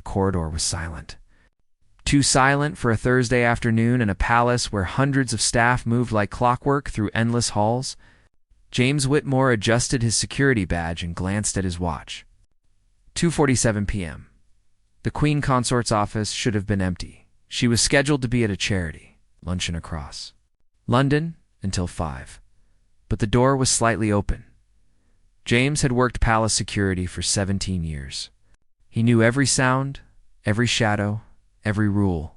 corridor was silent. Too silent for a Thursday afternoon in a palace where hundreds of staff moved like clockwork through endless halls. James Whitmore adjusted his security badge and glanced at his watch. 2:47 p.m. The Queen Consort's office should have been empty. She was scheduled to be at a charity, luncheon across London, until 5. But the door was slightly open. James had worked palace security for 17 years. He knew every sound, every shadow, every rule.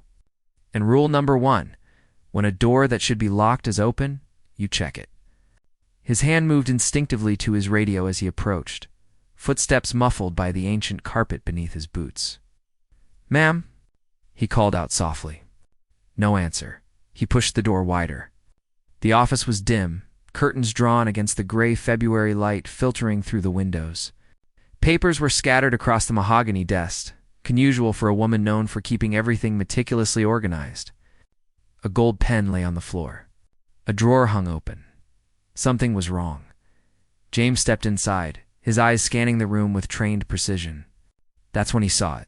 And rule number 1, when a door that should be locked is open, you check it. His hand moved instinctively to his radio as he approached, footsteps muffled by the ancient carpet beneath his boots. "Ma'am?" he called out softly. No answer. He pushed the door wider. The office was dim, curtains drawn against the gray February light filtering through the windows. Papers were scattered across the mahogany desk, unusual for a woman known for keeping everything meticulously organized. A gold pen lay on the floor. A drawer hung open. Something was wrong. James stepped inside, his eyes scanning the room with trained precision. That's when he saw it.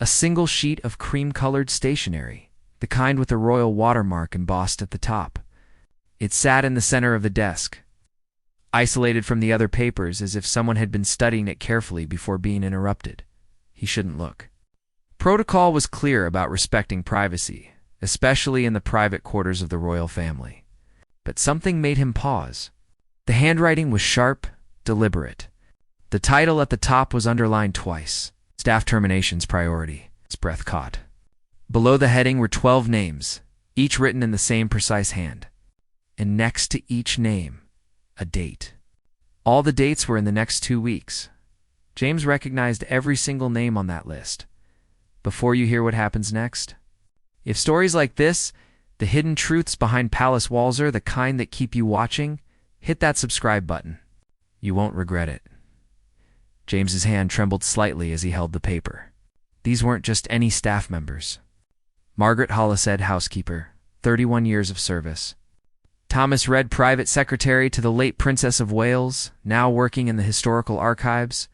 A single sheet of cream-colored stationery, the kind with the royal watermark embossed at the top. It sat in the center of the desk, isolated from the other papers as if someone had been studying it carefully before being interrupted. He shouldn't look. Protocol was clear about respecting privacy, especially in the private quarters of the royal family. But something made him pause. The handwriting was sharp, deliberate. The title at the top was underlined twice. Staff terminations priority. His breath caught. Below the heading were 12 names, each written in the same precise hand. And next to each name, a date. All the dates were in the next 2 weeks. James recognized every single name on that list. Before you hear what happens next, if stories like this, the hidden truths behind palace walls are the kind that keep you watching, hit that subscribe button. You won't regret it. James's hand trembled slightly as he held the paper. These weren't just any staff members. Margaret Hollishead, housekeeper, 31 years of service. Thomas Read, private secretary to the late Princess of Wales, now working in the historical archives.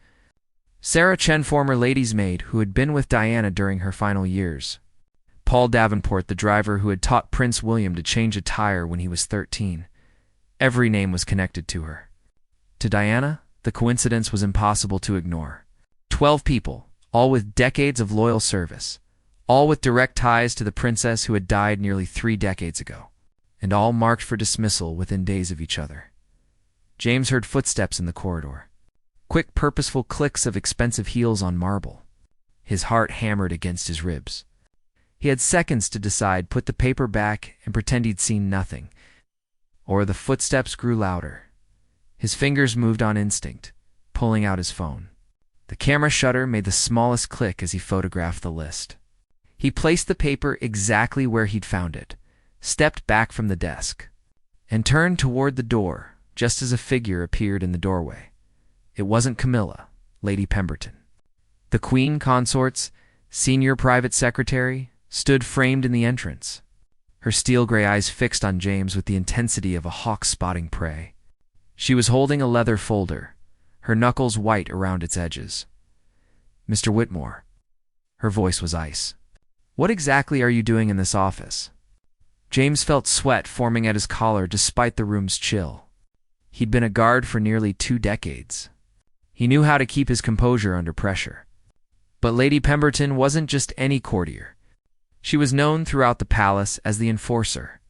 Sarah Chen, former lady's maid who had been with Diana during her final years. Paul Davenport, the driver who had taught Prince William to change a tire when he was 13. Every name was connected to her. To Diana, the coincidence was impossible to ignore. 12 people, all with decades of loyal service, all with direct ties to the princess who had died nearly 3 decades ago, and all marked for dismissal within days of each other. James heard footsteps in the corridor. Quick, purposeful clicks of expensive heels on marble. His heart hammered against his ribs. He had seconds to decide, put the paper back, and pretend he'd seen nothing. Or the footsteps grew louder. His fingers moved on instinct, pulling out his phone. The camera shutter made the smallest click as he photographed the list. He placed the paper exactly where he'd found it, stepped back from the desk, and turned toward the door just as a figure appeared in the doorway. It wasn't Camilla, Lady Pemberton. The Queen Consort's senior private secretary stood framed in the entrance, her steel-gray eyes fixed on James with the intensity of a hawk spotting prey. She was holding a leather folder, her knuckles white around its edges. "Mr. Whitmore." Her voice was ice. "What exactly are you doing in this office?" James felt sweat forming at his collar despite the room's chill. He'd been a guard for nearly 2 decades. He knew how to keep his composure under pressure. But Lady Pemberton wasn't just any courtier. She was known throughout the palace as the enforcer,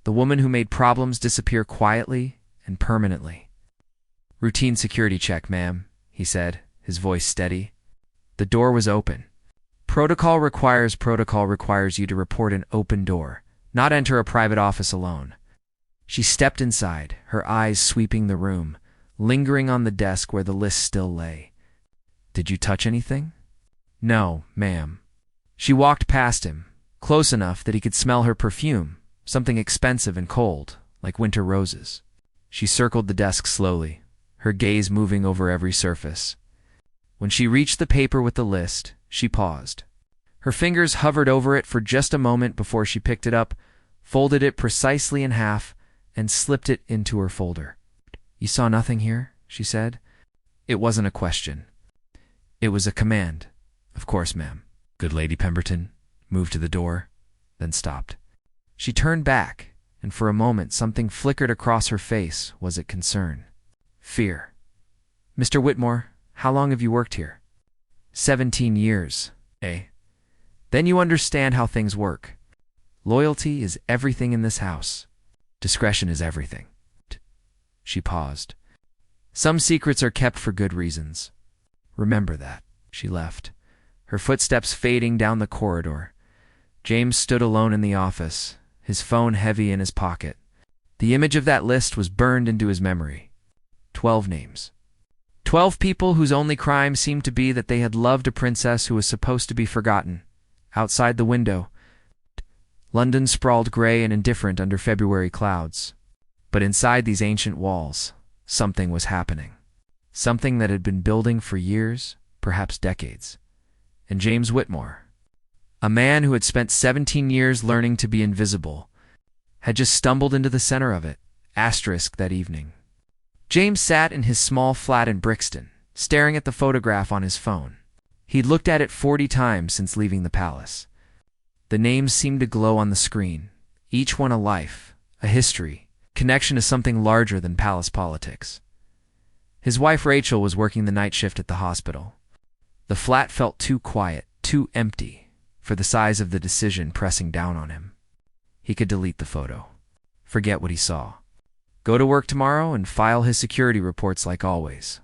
the woman who made problems disappear quietly and permanently. "Routine security check, ma'am," he said, his voice steady. The door was open. Protocol requires you to report an open door, not enter a private office alone. She stepped inside, her eyes sweeping the room, lingering on the desk where the list still lay. "Did you touch anything?" "No, ma'am." She walked past him, close enough that he could smell her perfume, something expensive and cold, like winter roses. She circled the desk slowly, her gaze moving over every surface. When she reached the paper with the list, she paused. Her fingers hovered over it for just a moment before she picked it up, folded it precisely in half, and slipped it into her folder. "You saw nothing here?" she said. It wasn't a question. It was a command. "Of course, ma'am." Good Lady Pemberton moved to the door, then stopped. She turned back, and for a moment something flickered across her face. Was it concern? Fear? Mr. Whitmore, how long have you worked here? 17 years, eh? Then you understand how things work. Loyalty is everything in this house. Discretion is everything. She paused. Some secrets are kept for good reasons. Remember that. She left, her footsteps fading down the corridor. James stood alone in the office, his phone heavy in his pocket. The image of that list was burned into his memory. 12 names. 12 people whose only crime seemed to be that they had loved a princess who was supposed to be forgotten. Outside the window, London sprawled gray and indifferent under February clouds. But inside these ancient walls, something was happening. Something that had been building for years, perhaps decades. And James Whitmore, a man who had spent 17 years learning to be invisible, had just stumbled into the center of it, that evening. James sat in his small flat in Brixton, staring at the photograph on his phone. He'd looked at it 40 times since leaving the palace. The names seemed to glow on the screen, each one a life, a history, connection to something larger than palace politics. His wife Rachel was working the night shift at the hospital. The flat felt too quiet, too empty, for the size of the decision pressing down on him. He could delete the photo, forget what he saw, go to work tomorrow and file his security reports like always.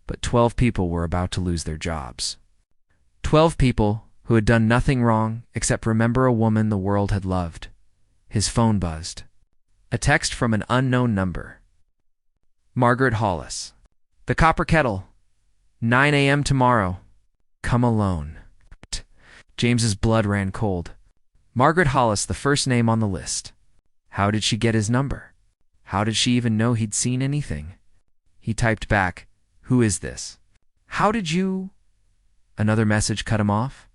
But 12 people were about to lose their jobs. 12 people who had done nothing wrong except remember a woman the world had loved. His phone buzzed. A text from an unknown number. Margaret Hollis. The Copper Kettle. 9 a.m. tomorrow. Come alone. James's blood ran cold. Margaret Hollis, the first name on the list. How did she get his number? How did she even know he'd seen anything? He typed back, "Who is this? How did you—" Another message cut him off.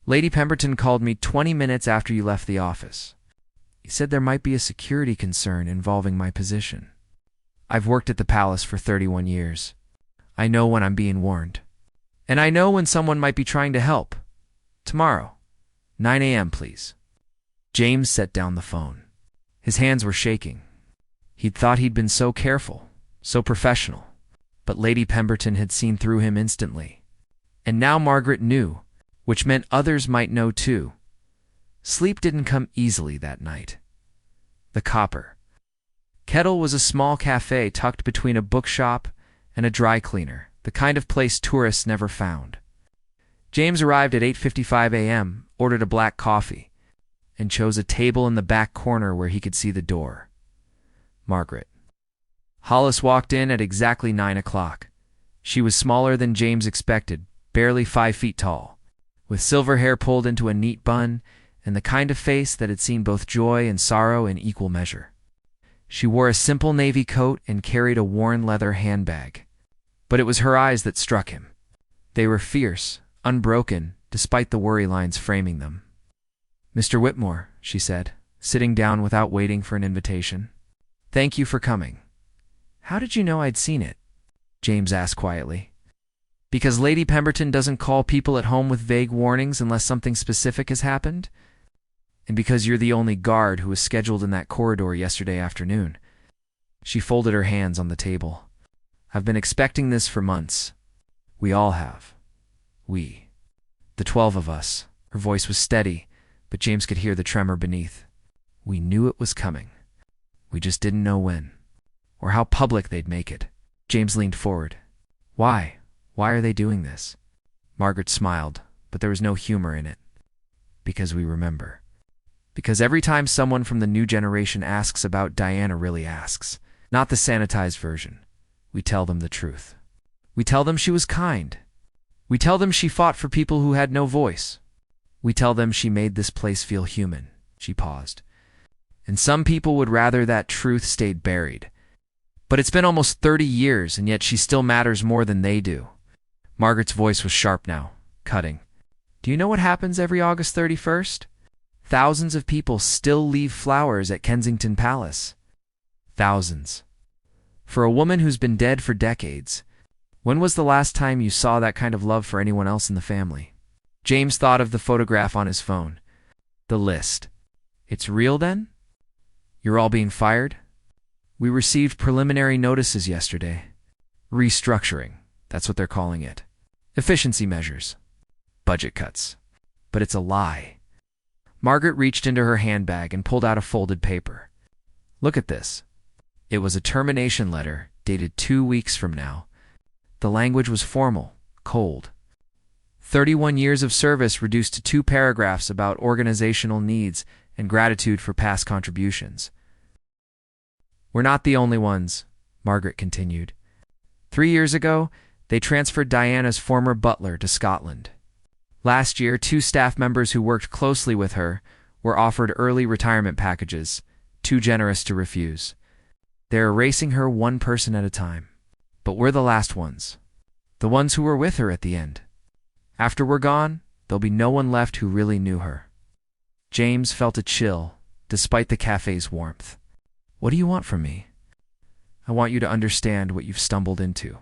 Lady Pemberton called me 20 minutes after you left the office. He said there might be a security concern involving my position. I've worked at the palace for 31 years. I know when I'm being warned. And I know when someone might be trying to help. Tomorrow, 9 a.m., please." James set down the phone. His hands were shaking. He'd thought he'd been so careful, so professional. But Lady Pemberton had seen through him instantly. And now Margaret knew, which meant others might know too. Sleep didn't come easily that night. The Copper Kettle was a small cafe tucked between a bookshop and a dry cleaner, the kind of place tourists never found. James arrived at 8:55 a.m., ordered a black coffee, and chose a table in the back corner where he could see the door. Margaret Hollis walked in at exactly 9 o'clock. She was smaller than James expected, barely 5 feet tall, with silver hair pulled into a neat bun and the kind of face that had seen both joy and sorrow in equal measure. She wore a simple navy coat and carried a worn leather handbag. But it was her eyes that struck him. They were fierce, unbroken, despite the worry lines framing them. "Mr. Whitmore," she said, sitting down without waiting for an invitation. "Thank you for coming." "How did you know I'd seen it?" James asked quietly. "Because Lady Pemberton doesn't call people at home with vague warnings unless something specific has happened? And because you're the only guard who was scheduled in that corridor yesterday afternoon." She folded her hands on the table. "I've been expecting this for months. We all have. We. The 12 of us." Her voice was steady, but James could hear the tremor beneath. "We knew it was coming. We just didn't know when. Or how public they'd make it." James leaned forward. "Why? Why are they doing this?" Margaret smiled, but there was no humor in it. "Because we remember. Because every time someone from the new generation asks about Diana really asks, not the sanitized version, we tell them the truth. We tell them she was kind. We tell them she fought for people who had no voice. We tell them she made this place feel human." She paused. "And some people would rather that truth stayed buried. But it's been almost 30 years, and yet she still matters more than they do." Margaret's voice was sharp now, cutting. "Do you know what happens every August 31st? Thousands of people still leave flowers at Kensington Palace. Thousands. For a woman who's been dead for decades. When was the last time you saw that kind of love for anyone else in the family?" James thought of the photograph on his phone. The list. It's real then? You're all being fired? We received preliminary notices yesterday. Restructuring, that's what they're calling it. Efficiency measures. Budget cuts. But it's a lie. Margaret reached into her handbag and pulled out a folded paper. Look at this. It was a termination letter dated 2 weeks from now. The language was formal, cold. 31 years of service reduced to 2 paragraphs about organizational needs and gratitude for past contributions. We're not the only ones, Margaret continued. 3 years ago, they transferred Diana's former butler to Scotland. Last year, 2 staff members who worked closely with her were offered early retirement packages, too generous to refuse. They're erasing her one person at a time. But we're the last ones. The ones who were with her at the end. After we're gone, there'll be no one left who really knew her. James felt a chill, despite the cafe's warmth. What do you want from me? I want you to understand what you've stumbled into.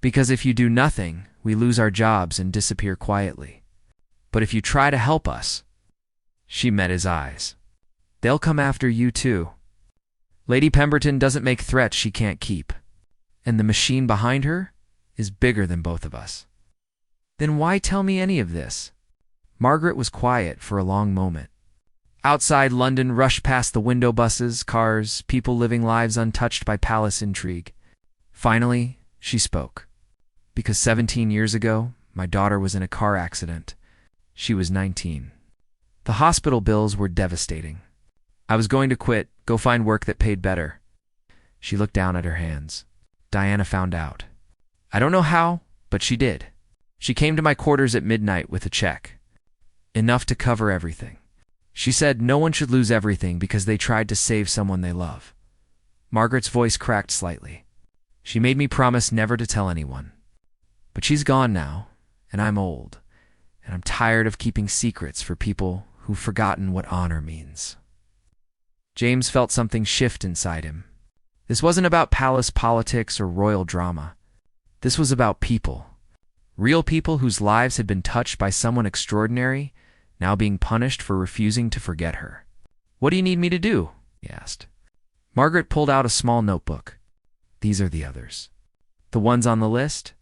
Because if you do nothing, we lose our jobs and disappear quietly. But if you try to help us, she met his eyes. They'll come after you too. Lady Pemberton doesn't make threats she can't keep. And the machine behind her is bigger than both of us. Then why tell me any of this? Margaret was quiet for a long moment. Outside London rushed past the window buses, cars, people living lives untouched by palace intrigue. Finally, she spoke. Because 17 years ago, my daughter was in a car accident. She was 19. The hospital bills were devastating. I was going to quit, go find work that paid better. She looked down at her hands. Diana found out. I don't know how, but she did. She came to my quarters at midnight with a check. Enough to cover everything. She said no one should lose everything because they tried to save someone they love. Margaret's voice cracked slightly. She made me promise never to tell anyone. But she's gone now, and I'm old, and I'm tired of keeping secrets for people who've forgotten what honor means. James felt something shift inside him. This wasn't about palace politics or royal drama. This was about people. Real people whose lives had been touched by someone extraordinary, now being punished for refusing to forget her. What do you need me to do? He asked. Margaret pulled out a small notebook. These are the others. The ones on the list?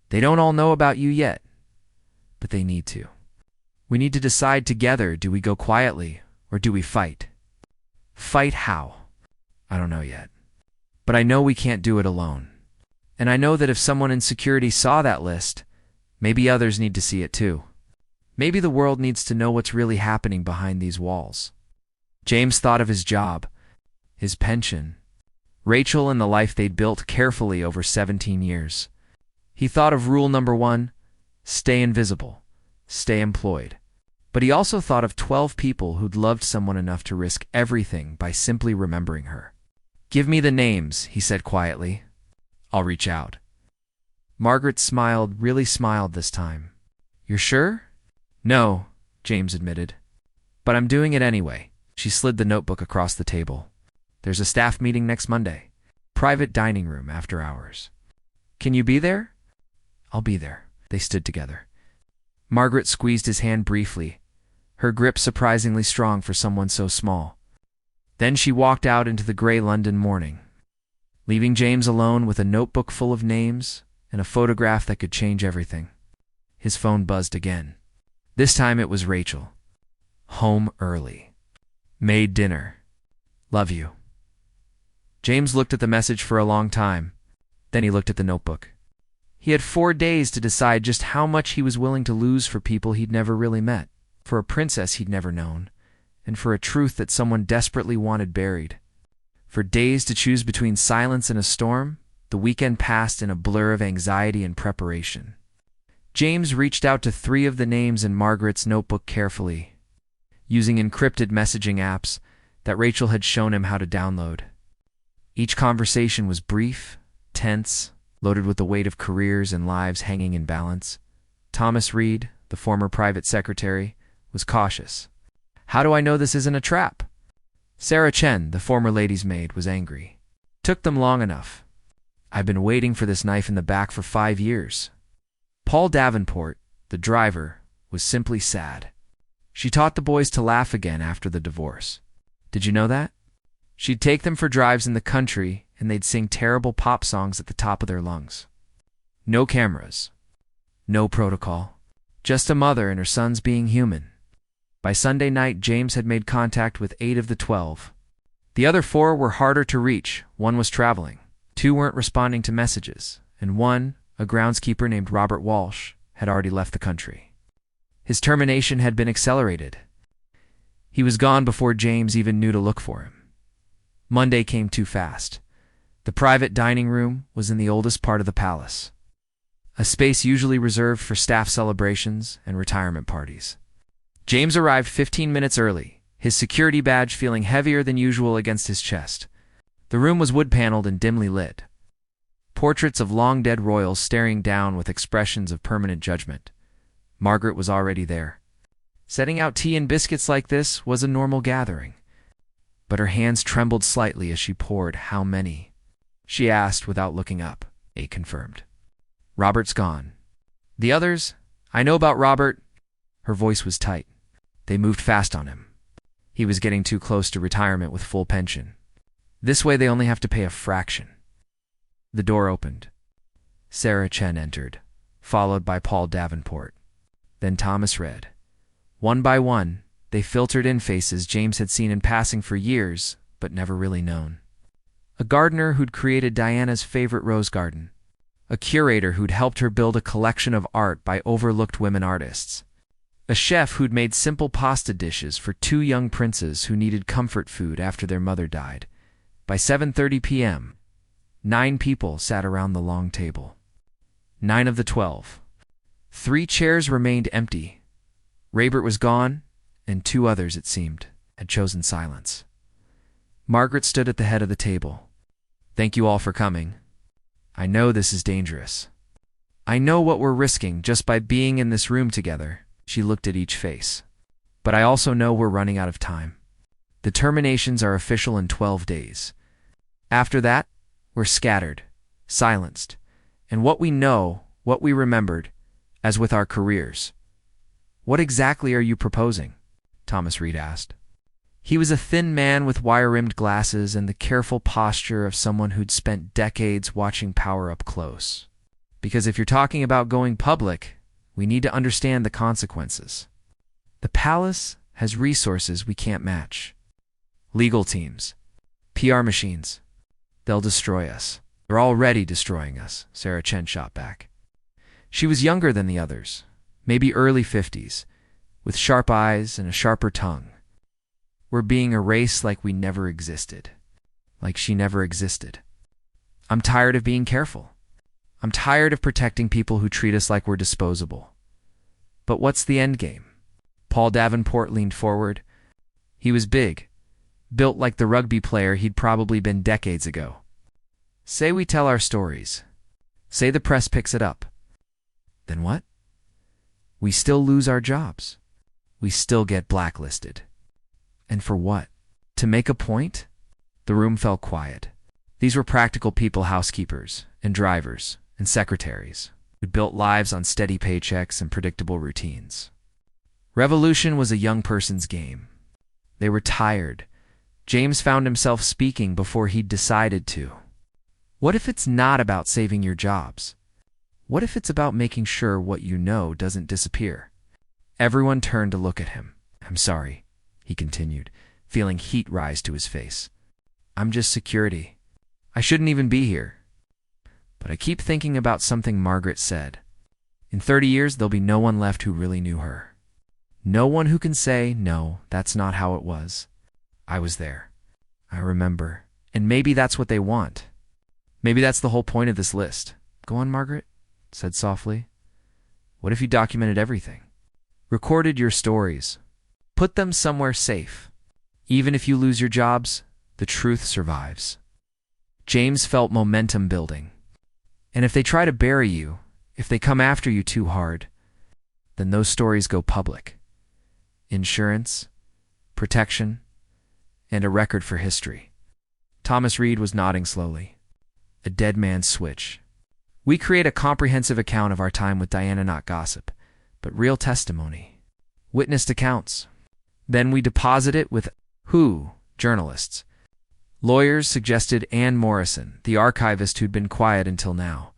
They don't all know about you yet, but they need to. We need to decide together, do we go quietly or do we fight? Fight how? I don't know yet. But I know we can't do it alone. And I know that if someone in security saw that list, maybe others need to see it too. Maybe the world needs to know what's really happening behind these walls. James thought of his job, his pension, Rachel and the life they'd built carefully over 17 years. He thought of rule number 1, stay invisible, stay employed. But he also thought of 12 people who'd loved someone enough to risk everything by simply remembering her. Give me the names, he said quietly. I'll reach out. Margaret smiled, really smiled this time. You're sure? No, James admitted. But I'm doing it anyway. She slid the notebook across the table. There's a staff meeting next Monday. Private dining room after hours. Can you be there? I'll be there. They stood together. Margaret squeezed his hand briefly, her grip surprisingly strong for someone so small. Then she walked out into the gray London morning, leaving James alone with a notebook full of names and a photograph that could change everything. His phone buzzed again. This time it was Rachel. Home early. Made dinner. Love you. James looked at the message for a long time. Then he looked at the notebook. He had 4 days to decide just how much he was willing to lose for people he'd never really met, for a princess he'd never known, and for a truth that someone desperately wanted buried. For days to choose between silence and a storm, the weekend passed in a blur of anxiety and preparation. James reached out to 3 of the names in Margaret's notebook carefully, using encrypted messaging apps that Rachel had shown him how to download. Each conversation was brief, tense, loaded with the weight of careers and lives hanging in balance. Thomas Reed, the former private secretary, was cautious. How do I know this isn't a trap? Sarah Chen, the former lady's maid, was angry. Took them long enough. I've been waiting for this knife in the back for 5 years. Paul Davenport, the driver, was simply sad. She taught the boys to laugh again after the divorce. Did you know that? She'd take them for drives in the country, and they'd sing terrible pop songs at the top of their lungs. No cameras. No protocol. Just a mother and her sons being human. By Sunday night, James had made contact with 8 of the 12. The other 4 were harder to reach. 1 was traveling. 2 weren't responding to messages. And 1, a groundskeeper named Robert Walsh, had already left the country. His termination had been accelerated. He was gone before James even knew to look for him. Monday came too fast. The private dining room was in the oldest part of the palace, a space usually reserved for staff celebrations and retirement parties. James arrived 15 minutes early, his security badge feeling heavier than usual against his chest. The room was wood-paneled and dimly lit. Portraits of long-dead royals staring down with expressions of permanent judgment. Margaret was already there. Setting out tea and biscuits like this was a normal gathering. But her hands trembled slightly as she poured. "How many?" she asked without looking up. 8 confirmed. "Robert's gone." "The others? I know about Robert." Her voice was tight. They moved fast on him. He was getting too close to retirement with full pension. This way they only have to pay a fraction. The door opened. Sarah Chen entered, followed by Paul Davenport. Then Thomas read. One by one, they filtered in faces James had seen in passing for years, but never really known. A gardener who'd created Diana's favorite rose garden. A curator who'd helped her build a collection of art by overlooked women artists. A chef who'd made simple pasta dishes for 2 young princes who needed comfort food after their mother died. By 7:30 p.m., 9 people sat around the long table. 9 of the 12. 3 chairs remained empty. Raybert was gone, and 2 others, it seemed, had chosen silence. Margaret stood at the head of the table. "Thank you all for coming. I know this is dangerous. I know what we're risking just by being in this room together." She looked at each face. "But I also know we're running out of time. The terminations are official in 12 days. After that, we're scattered, silenced, and what we know, what we remembered, as with our careers." "What exactly are you proposing?" Thomas Reed asked. He was a thin man with wire-rimmed glasses and the careful posture of someone who'd spent decades watching power up close. "Because if you're talking about going public, we need to understand the consequences. The palace has resources we can't match. Legal teams, PR machines. They'll destroy us. They're already destroying us," Sarah Chen shot back. She was younger than the others, maybe early 50s, with sharp eyes and a sharper tongue. "We're being erased like we never existed. Like she never existed. I'm tired of being careful. I'm tired of protecting people who treat us like we're disposable. But what's the end game?" Paul Davenport leaned forward. He was big, built like the rugby player he'd probably been decades ago. "Say we tell our stories. Say the press picks it up. Then what? We still lose our jobs. We still get blacklisted. And for what? To make a point?" The room fell quiet. These were practical people, housekeepers and drivers and secretaries, who built lives on steady paychecks and predictable routines. Revolution was a young person's game. They were tired. James found himself speaking before he'd decided to. What if it's not about saving your jobs? What if it's about making sure what you know doesn't disappear? Everyone turned to look at him. "I'm sorry," he continued, feeling heat rise to his face. "I'm just security. I shouldn't even be here. But I keep thinking about something Margaret said. In 30 years, there'll be no one left who really knew her. No one who can say, no, that's not how it was. I was there. I remember. And maybe that's what they want. Maybe that's the whole point of this list." "Go on, Margaret," said softly. "What if you documented everything? Recorded your stories. Put them somewhere safe. Even if you lose your jobs, the truth survives." James felt momentum building. "And if they try to bury you, if they come after you too hard, then those stories go public. Insurance, protection, and a record for history." Thomas Reed was nodding slowly. A dead man's switch. "We create a comprehensive account of our time with Diana, not gossip. but real testimony. Witnessed accounts. Then we deposit it with who? Journalists. Lawyers suggested Anne Morrison, the archivist who'd been quiet until now.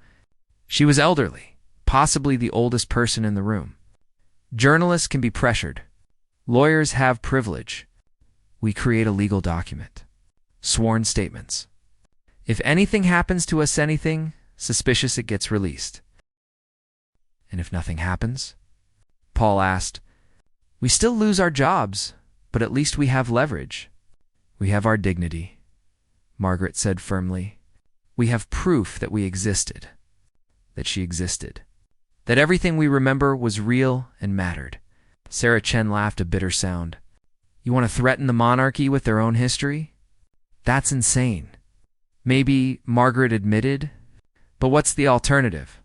She was elderly, possibly the oldest person in the room. Journalists can be pressured. Lawyers have privilege. We create a legal document. Sworn statements. If anything happens to us, anything suspicious, it gets released. And if nothing happens? Paul asked. We still lose our jobs, but at least we have leverage. We have our dignity, Margaret said firmly. We have proof that we existed, that she existed, that everything we remember was real and mattered. Sarah Chen laughed a bitter sound. You want to threaten the monarchy with their own history? That's insane. Maybe, Margaret admitted, but what's the alternative?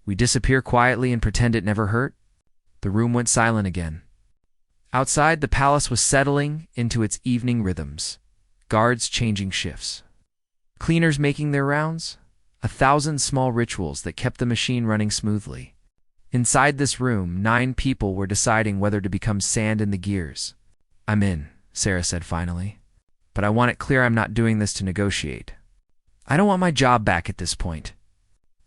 We disappear quietly and pretend it never hurt? The room went silent again. Outside, the palace was settling into its evening rhythms. Guards changing shifts. Cleaners making their rounds. 1,000 small rituals that kept the machine running smoothly. Inside this room, 9 people were deciding whether to become sand in the gears. I'm in, Sarah said finally. But I want it clear I'm not doing this to negotiate. I don't want my job back at this point.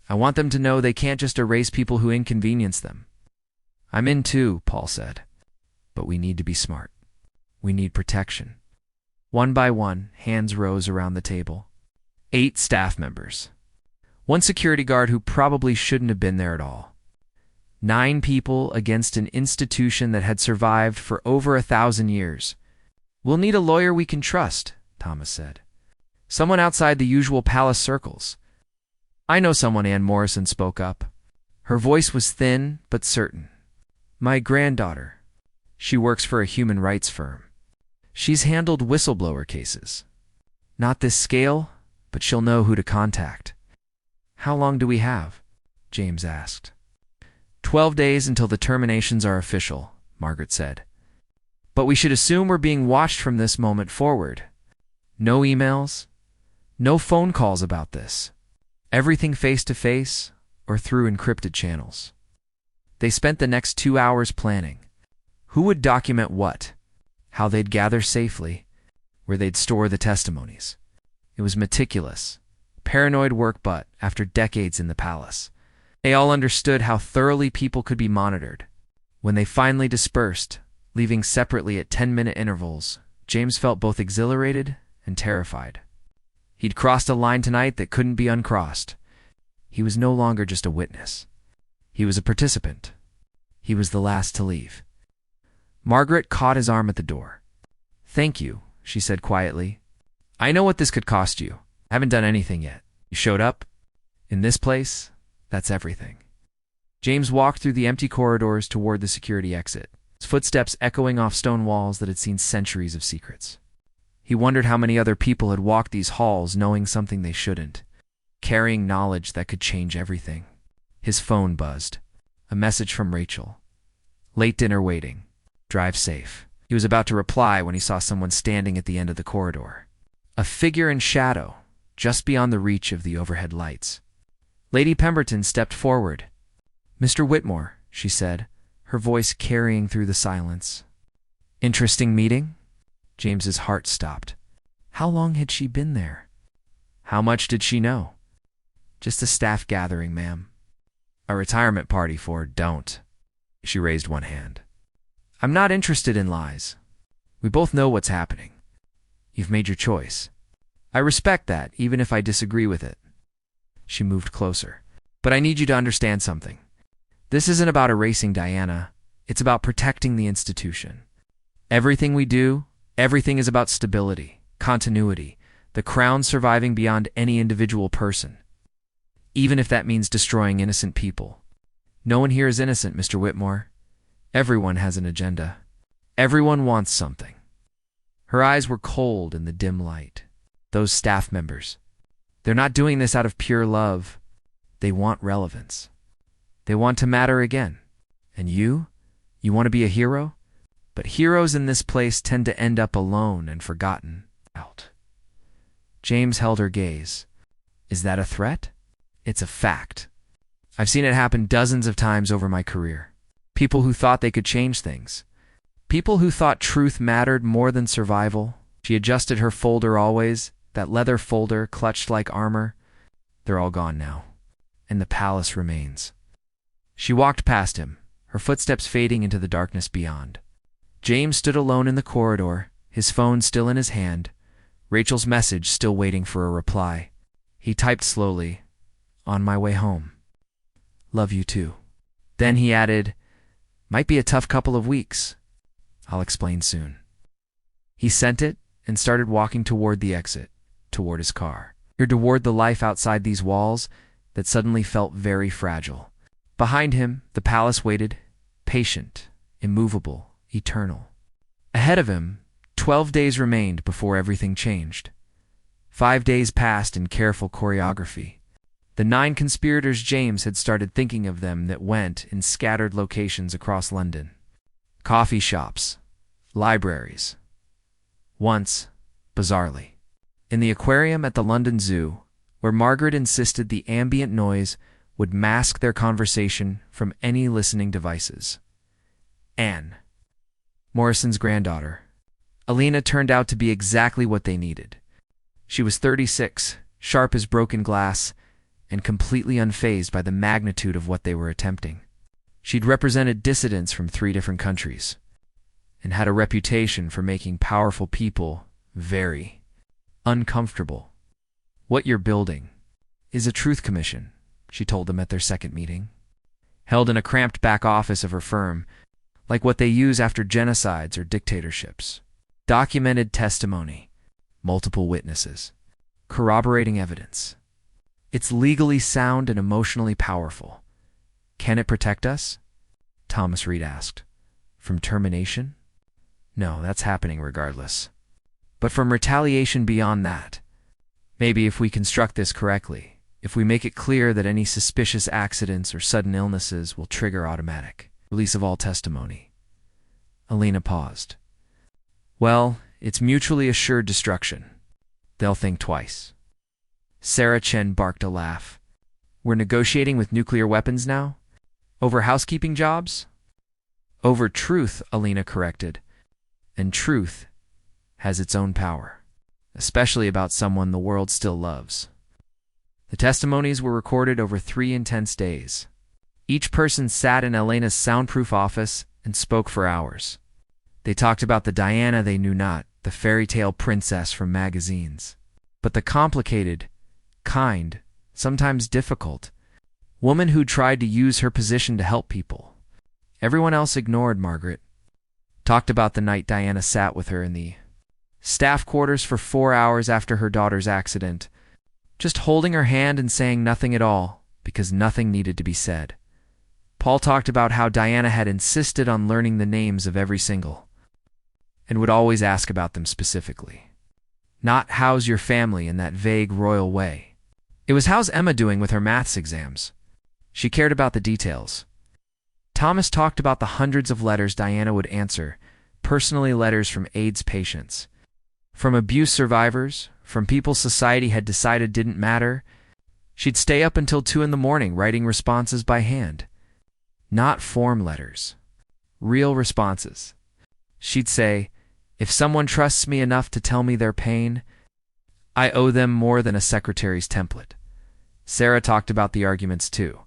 I want them to know they can't just erase people who inconvenience them. I'm in too, Paul said. But we need to be smart. We need protection. One by one, hands rose around the table. 8 staff members. 1 security guard who probably shouldn't have been there at all. 9 people against an institution that had survived for over 1,000 years. We'll need a lawyer we can trust, Thomas said. Someone outside the usual palace circles. I know someone, Anne Morrison spoke up. Her voice was thin but certain. My granddaughter. She works for a human rights firm. She's handled whistleblower cases. Not this scale, but she'll know who to contact. How long do we have? James asked. 12 days until the terminations are official, Margaret said. But we should assume we're being watched from this moment forward. No emails, no phone calls about this. Everything face-to-face or through encrypted channels. They spent the next 2 hours planning. Who would document what? How they'd gather safely, where they'd store the testimonies. It was meticulous, paranoid work, but after decades in the palace, they all understood how thoroughly people could be monitored. When they finally dispersed, leaving separately at 10-minute intervals, James felt both exhilarated and terrified. He'd crossed a line tonight that couldn't be uncrossed. He was no longer just a witness. He was a participant. He was the last to leave. Margaret caught his arm at the door. Thank you, she said quietly. I know what this could cost you. I haven't done anything yet. You showed up? In this place, that's everything. James walked through the empty corridors toward the security exit, his footsteps echoing off stone walls that had seen centuries of secrets. He wondered how many other people had walked these halls knowing something they shouldn't, carrying knowledge that could change everything. His phone buzzed. A message from Rachel. Late dinner waiting. Drive safe. He was about to reply when he saw someone standing at the end of the corridor. A figure in shadow, just beyond the reach of the overhead lights. Lady Pemberton stepped forward. Mr. Whitmore, she said, her voice carrying through the silence. Interesting meeting? James's heart stopped. How long had she been there? How much did she know? Just a staff gathering, ma'am. A retirement party for don't. She raised one hand. I'm not interested in lies. We both know what's happening. You've made your choice. I respect that, even if I disagree with it. She moved closer. But I need you to understand something. This isn't about erasing Diana. It's about protecting the institution. Everything we do, everything is about stability, continuity, the crown surviving beyond any individual person. Even if that means destroying innocent people. No one here is innocent, Mr. Whitmore. Everyone has an agenda. Everyone wants something. Her eyes were cold in the dim light. Those staff members. They're not doing this out of pure love. They want relevance. They want to matter again. And you? You want to be a hero? But heroes in this place tend to end up alone and forgotten. Out. James held her gaze. Is that a threat? It's a fact. I've seen it happen dozens of times over my career. People who thought they could change things. People who thought truth mattered more than survival. She adjusted her folder always, that leather folder clutched like armor. They're all gone now, and the palace remains. She walked past him, her footsteps fading into the darkness beyond. James stood alone in the corridor, his phone still in his hand, Rachel's message still waiting for a reply. He typed slowly, "On my way home. Love you too." Then he added, "Might be a tough couple of weeks. I'll explain soon." He sent it and started walking toward the exit, toward his car, toward the life outside these walls that suddenly felt very fragile. Behind him, the palace waited, patient, immovable, eternal. Ahead of him, 12 days remained before everything changed. 5 days passed in careful choreography. The 9 conspirators James had started thinking of them that went in scattered locations across London. Coffee shops, libraries. Once, bizarrely, in the aquarium at the London Zoo, where Margaret insisted the ambient noise would mask their conversation from any listening devices. Anne, Morrison's granddaughter, Alina, turned out to be exactly what they needed. She was 36, sharp as broken glass, and completely unfazed by the magnitude of what they were attempting. She'd represented dissidents from 3 different countries, and had a reputation for making powerful people very uncomfortable. "What you're building is a truth commission," she told them at their second meeting. Held in a cramped back office of her firm, like what they use after genocides or dictatorships. Documented testimony, multiple witnesses, corroborating evidence. It's legally sound and emotionally powerful. Can it protect us? Thomas Reed asked. From termination? No, that's happening regardless. But from retaliation beyond that. Maybe if we construct this correctly, if we make it clear that any suspicious accidents or sudden illnesses will trigger automatic release of all testimony. Alina paused. Well, it's mutually assured destruction. They'll think twice. Sarah Chen barked a laugh. We're negotiating with nuclear weapons now? Over housekeeping jobs? Over truth, Alina corrected. And truth has its own power, especially about someone the world still loves. The testimonies were recorded over 3 intense days. Each person sat in Elena's soundproof office and spoke for hours. They talked about the Diana they knew not, the fairy tale princess from magazines, but the complicated, kind, sometimes difficult, woman who tried to use her position to help people. Everyone else ignored Margaret. Talked about the night Diana sat with her in the staff quarters for 4 hours after her daughter's accident, just holding her hand and saying nothing at all, because nothing needed to be said. Paul talked about how Diana had insisted on learning the names of every single, and would always ask about them specifically. Not how's your family in that vague royal way. It was how's Emma doing with her maths exams. She cared about the details. Thomas talked about the hundreds of letters Diana would answer, personally letters from AIDS patients, from abuse survivors, from people society had decided didn't matter. She'd stay up until 2 in the morning writing responses by hand. Not form letters. Real responses. She'd say, if someone trusts me enough to tell me their pain, I owe them more than a secretary's template. Sarah talked about the arguments too.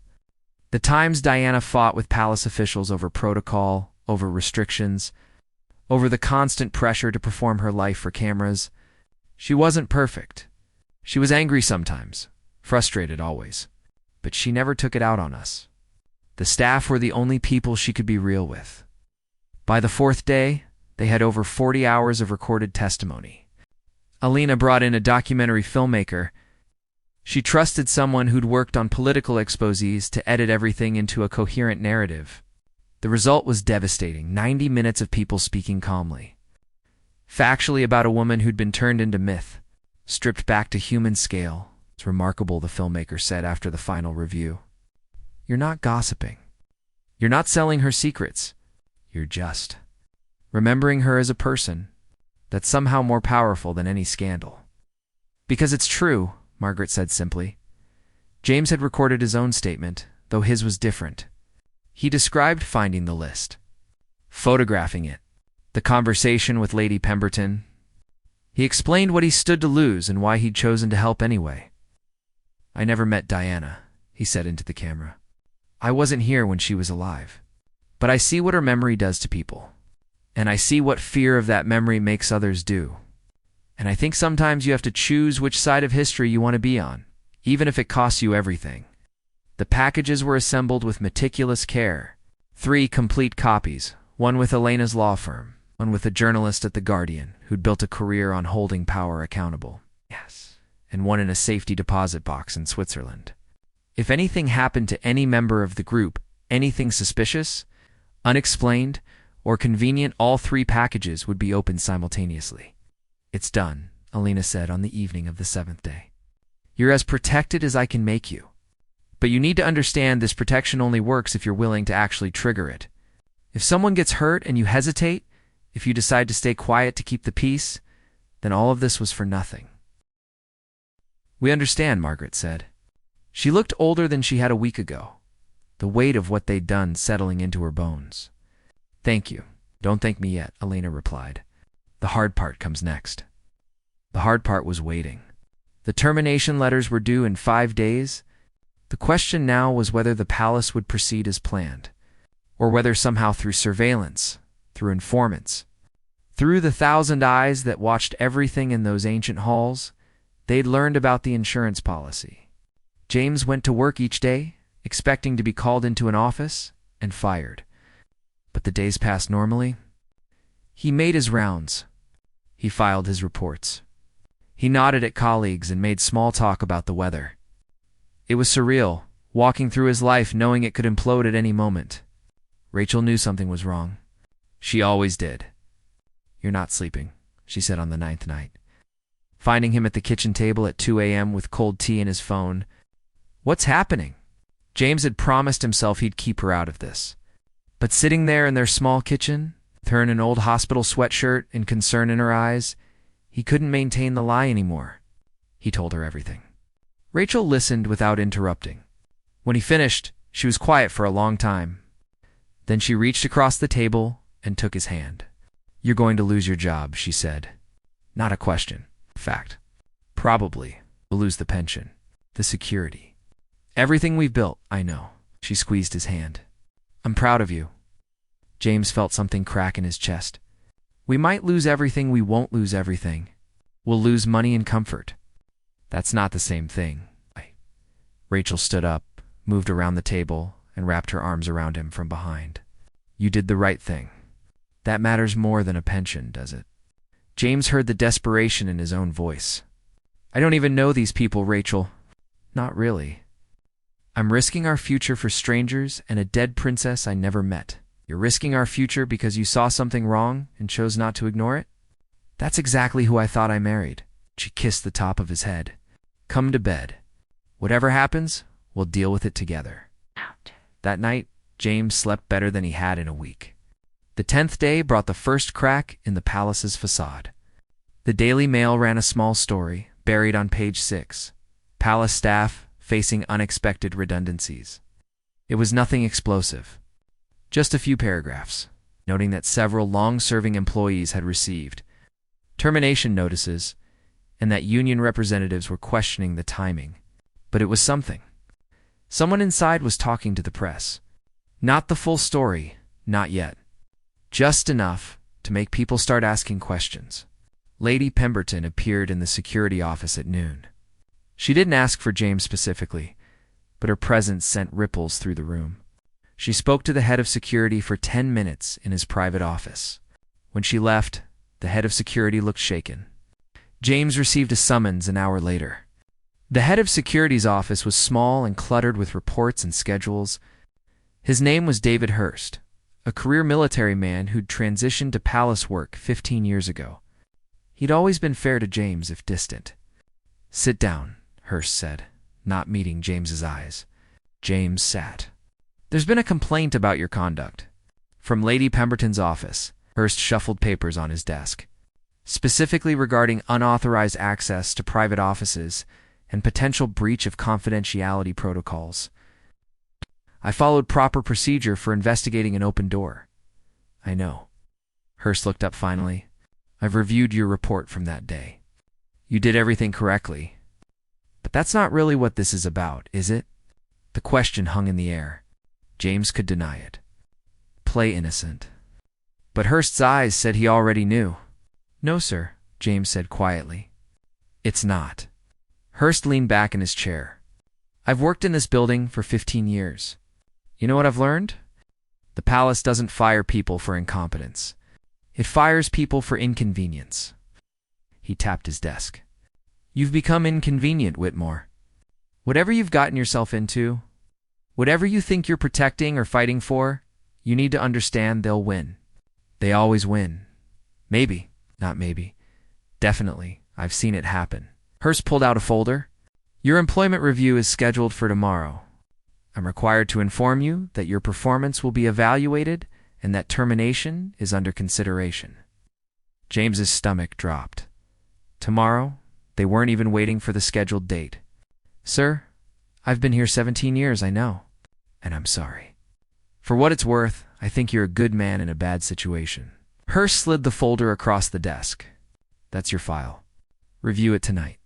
The times Diana fought with palace officials over protocol, over restrictions, over the constant pressure to perform her life for cameras. She wasn't perfect. She was angry sometimes, frustrated always, but she never took it out on us. The staff were the only people she could be real with. By the 4th day, they had over 40 hours of recorded testimony. Alina brought in a documentary filmmaker. She trusted someone who'd worked on political exposés to edit everything into a coherent narrative. The result was devastating, 90 minutes of people speaking calmly. Factually about a woman who'd been turned into myth, stripped back to human scale. It's remarkable, the filmmaker said after the final review. You're not gossiping. You're not selling her secrets. You're just remembering her as a person that's somehow more powerful than any scandal. Because it's true, Margaret said simply. James had recorded his own statement, though his was different. He described finding the list, photographing it, the conversation with Lady Pemberton. He explained what he stood to lose and why he'd chosen to help anyway. "I never met Diana," he said into the camera. "I wasn't here when she was alive. But I see what her memory does to people. And I see what fear of that memory makes others do. And I think sometimes you have to choose which side of history you want to be on, even if it costs you everything." The packages were assembled with meticulous care. 3 complete copies, one with Elena's law firm, one with a journalist at The Guardian who'd built a career on holding power accountable. Yes. And one in a safety deposit box in Switzerland. If anything happened to any member of the group, anything suspicious, unexplained, or convenient, all 3 packages would be opened simultaneously. "It's done," Elena said on the evening of the 7th day. "You're as protected as I can make you. But you need to understand this protection only works if you're willing to actually trigger it. If someone gets hurt and you hesitate, if you decide to stay quiet to keep the peace, then all of this was for nothing." "We understand," Margaret said. She looked older than she had a week ago, the weight of what they'd done settling into her bones. "Thank you. Don't thank me yet," Elena replied. "The hard part comes next." The hard part was waiting. The termination letters were due in 5 days. The question now was whether the palace would proceed as planned, or whether somehow through surveillance, through informants, through the 1,000 eyes that watched everything in those ancient halls, they'd learned about the insurance policy. James went to work each day, expecting to be called into an office and fired. But the days passed normally. He made his rounds. He filed his reports. He nodded at colleagues and made small talk about the weather. It was surreal, walking through his life knowing it could implode at any moment. Rachel knew something was wrong. She always did. "You're not sleeping," she said on the 9th night. Finding him at the kitchen table at 2 a.m. with cold tea in his phone. "What's happening?" James had promised himself he'd keep her out of this. But sitting there in their small kitchen, with her in an old hospital sweatshirt and concern in her eyes, he couldn't maintain the lie anymore. He told her everything. Rachel listened without interrupting. When he finished, she was quiet for a long time. Then she reached across the table and took his hand. "You're going to lose your job," she said. "Not a question. Fact. Probably. We'll lose the pension. The security. Everything we've built, I know." She squeezed his hand. "I'm proud of you." James felt something crack in his chest. "We might lose everything, we won't lose everything. We'll lose money and comfort. That's not the same thing." Rachel stood up, moved around the table, and wrapped her arms around him from behind. "You did the right thing. That matters more than a pension, does it?" James heard the desperation in his own voice. "I don't even know these people, Rachel." "Not really. I'm risking our future for strangers and a dead princess I never met. You're risking our future because you saw something wrong and chose not to ignore it? That's exactly who I thought I married." She kissed the top of his head. "Come to bed. Whatever happens, we'll deal with it together." That night, James slept better than he had in a week. The 10th day brought the first crack in the palace's facade. The Daily Mail ran a small story, buried on page 6. Palace staff facing unexpected redundancies. It was nothing explosive. Just a few paragraphs, noting that several long-serving employees had received termination notices and that union representatives were questioning the timing. But it was something. Someone inside was talking to the press. Not the full story, not yet. Just enough to make people start asking questions. Lady Pemberton appeared in the security office at noon. She didn't ask for James specifically, but her presence sent ripples through the room. She spoke to the head of security for 10 minutes in his private office. When she left, the head of security looked shaken. James received a summons an hour later. The head of security's office was small and cluttered with reports and schedules. His name was David Hurst, a career military man who'd transitioned to palace work 15 years ago. He'd always been fair to James if distant. "Sit down," Hurst said, not meeting James's eyes. James sat. "There's been a complaint about your conduct. From Lady Pemberton's office." Hurst shuffled papers on his desk. "Specifically regarding unauthorized access to private offices and potential breach of confidentiality protocols." I followed proper procedure for investigating an open door. I know. Hearst looked up finally. I've reviewed your report from that day. You did everything correctly. But that's not really what this is about, is it? The question hung in the air. James could deny it. Play innocent. But Hearst's eyes said he already knew. No, sir, James said quietly. It's not. Hearst leaned back in his chair. I've worked in this building for 15 years. You know what I've learned? The palace doesn't fire people for incompetence. It fires people for inconvenience. He tapped his desk. You've become inconvenient, Whitmore. Whatever you've gotten yourself into, whatever you think you're protecting or fighting for, you need to understand they'll win. They always win. Maybe, not maybe. Definitely, I've seen it happen. Hearst pulled out a folder. Your employment review is scheduled for tomorrow. I'm required to inform you that your performance will be evaluated and that termination is under consideration. James's stomach dropped. Tomorrow? They weren't even waiting for the scheduled date. Sir, I've been here 17 years, I know, and I'm sorry. For what it's worth, I think you're a good man in a bad situation. Hearst slid the folder across the desk. That's your file. Review it tonight.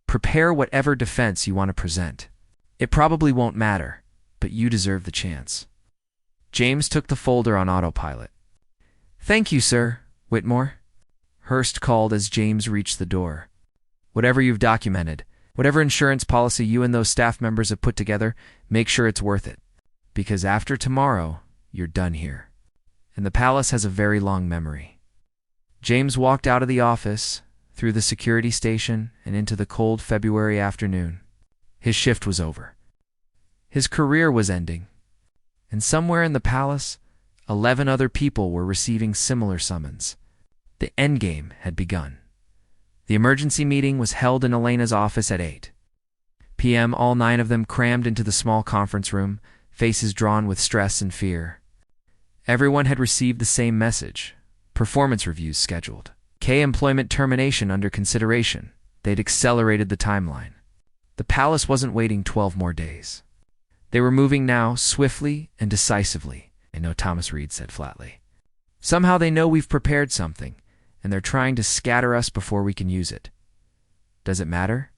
Prepare whatever defense you want to present. It probably won't matter, but you deserve the chance. James took the folder on autopilot. Thank you, sir, Whitmore. Hearst called as James reached the door. Whatever you've documented, whatever insurance policy you and those staff members have put together, make sure it's worth it. Because after tomorrow, you're done here. And the palace has a very long memory. James walked out of the office, through the security station, and into the cold February afternoon. His shift was over. His career was ending. And somewhere in the palace, 11 other people were receiving similar summons. The endgame had begun. The emergency meeting was held in Elena's office at 8 p.m. All 9 of them crammed into the small conference room, faces drawn with stress and fear. Everyone had received the same message. Performance reviews scheduled. Employment termination under consideration. They'd accelerated the timeline. The palace wasn't waiting 12 more days. They were moving now, swiftly and decisively, I know, Thomas Reed said flatly. Somehow they know we've prepared something, and they're trying to scatter us before we can use it. Does it matter?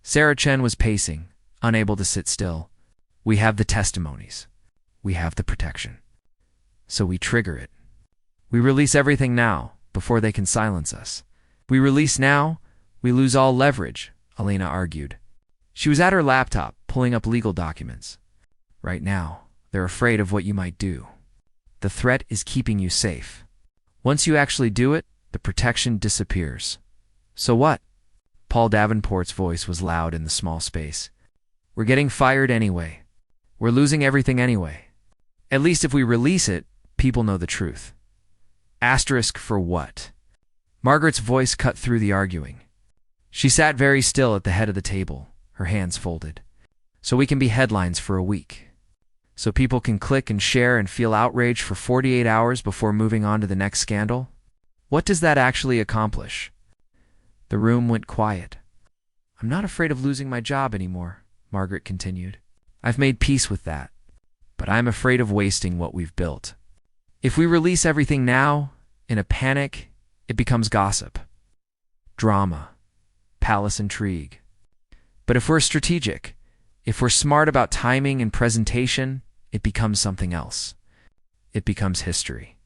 Sarah Chen was pacing, unable to sit still. We have the testimonies. We have the protection. So we trigger it. We release everything now, before they can silence us. We release now, we lose all leverage, Elena argued. She was at her laptop, pulling up legal documents. Right now, they're afraid of what you might do. The threat is keeping you safe. Once you actually do it, the protection disappears. So what? Paul Davenport's voice was loud in the small space. We're getting fired anyway. We're losing everything anyway. At least if we release it, people know the truth. Asterisk for what? Margaret's voice cut through the arguing. She sat very still at the head of the table, her hands folded. So we can be headlines for a week. So people can click and share and feel outraged for 48 hours before moving on to the next scandal? What does that actually accomplish? The room went quiet. I'm not afraid of losing my job anymore, Margaret continued. I've made peace with that. But I'm afraid of wasting what we've built. If we release everything now, in a panic, it becomes gossip, drama, palace intrigue. But if we're strategic, if we're smart about timing and presentation, it becomes something else. It becomes history.